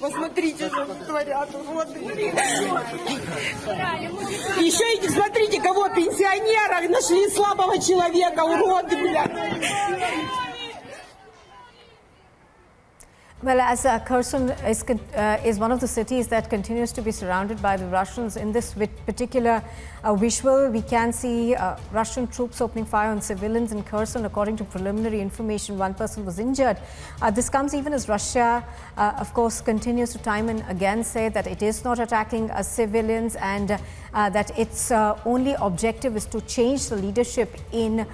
Посмотрите, что творят. Вот. Еще и смотрите, кого пенсионера нашли, слабого человека, уроды, блядь. Well, as Kherson is one of the cities that continues to be surrounded by the Russians, in this particular visual, we can see Russian troops opening fire on civilians in Kherson. According to preliminary information, one person was injured. This comes even as Russia, of course, continues to time and again say that it is not attacking civilians and that its only objective is to change the leadership in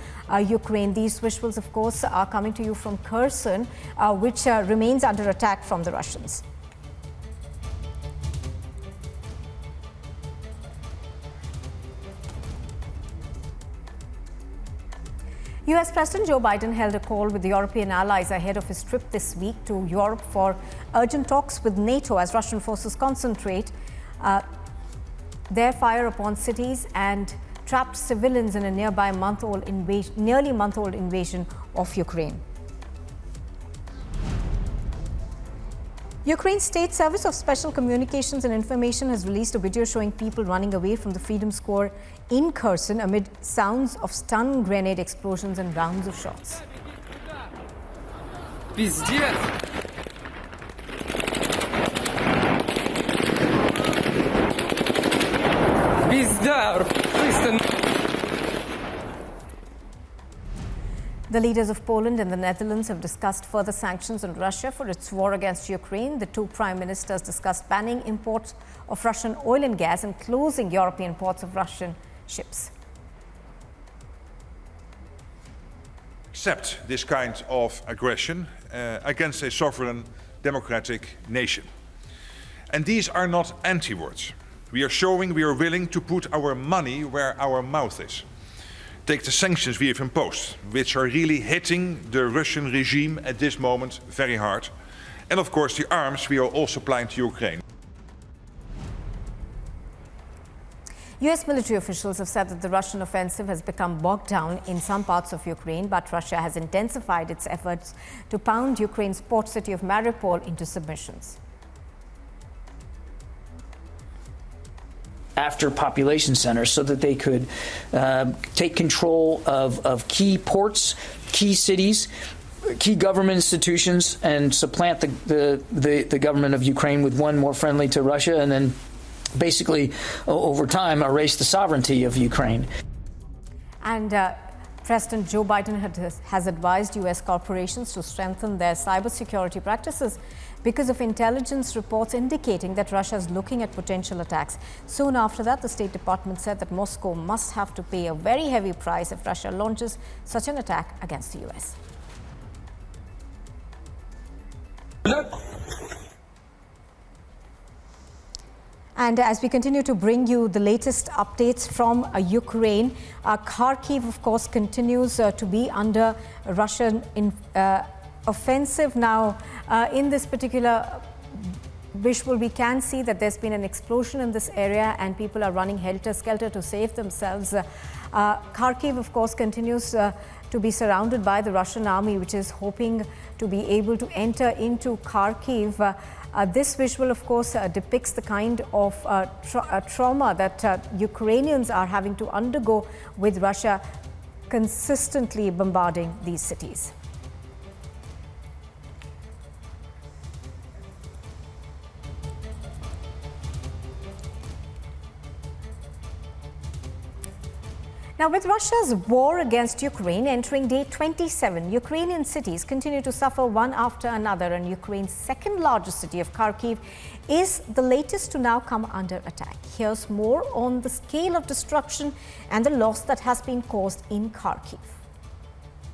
Ukraine. These visuals, of course, are coming to you from Kherson, which remains under attack from the Russians. US President Joe Biden held a call with the European allies ahead of his trip this week to Europe for urgent talks with NATO as Russian forces concentrate their fire upon cities and trapped civilians in a nearly month-old invasion of Ukraine. Ukraine's State Service of Special Communications and Information has released a video showing people running away from the Freedom Square in Kherson amid sounds of stun grenade explosions and rounds of shots. Пиздец! Пизда! The leaders of Poland and the Netherlands have discussed further sanctions on Russia for its war against Ukraine. The two prime ministers discussed banning imports of Russian oil and gas and closing European ports of Russian ships. Accept this kind of aggression against a sovereign democratic nation. And these are not empty words. We are showing we are willing to put our money where our mouth is. Take the sanctions we have imposed, which are really hitting the Russian regime at this moment very hard. And of course the arms we are also supplying to Ukraine. US military officials have said that the Russian offensive has become bogged down in some parts of Ukraine, but Russia has intensified its efforts to pound Ukraine's port city of Mariupol into submissions. After population centers so that they could take control of key ports, key cities, key government institutions, and supplant the government of Ukraine with one more friendly to Russia, and then basically over time erase the sovereignty of Ukraine. And President Joe Biden has advised U.S. corporations to strengthen their cybersecurity practices because of intelligence reports indicating that Russia is looking at potential attacks. Soon after that, the State Department said that Moscow must have to pay a very heavy price if Russia launches such an attack against the U.S. And as we continue to bring you the latest updates from Ukraine, Kharkiv, of course, continues to be under Russian offensive. Now, in this particular visual, we can see that there's been an explosion in this area and people are running helter-skelter to save themselves. Kharkiv, of course, continues to be surrounded by the Russian army, which is hoping to be able to enter into Kharkiv. This visual, of course, depicts the kind of trauma that Ukrainians are having to undergo with Russia consistently bombarding these cities. Now, with Russia's war against Ukraine entering day 27, Ukrainian cities continue to suffer one after another, and Ukraine's second largest city of Kharkiv is the latest to now come under attack. Here's more on the scale of destruction and the loss that has been caused in Kharkiv.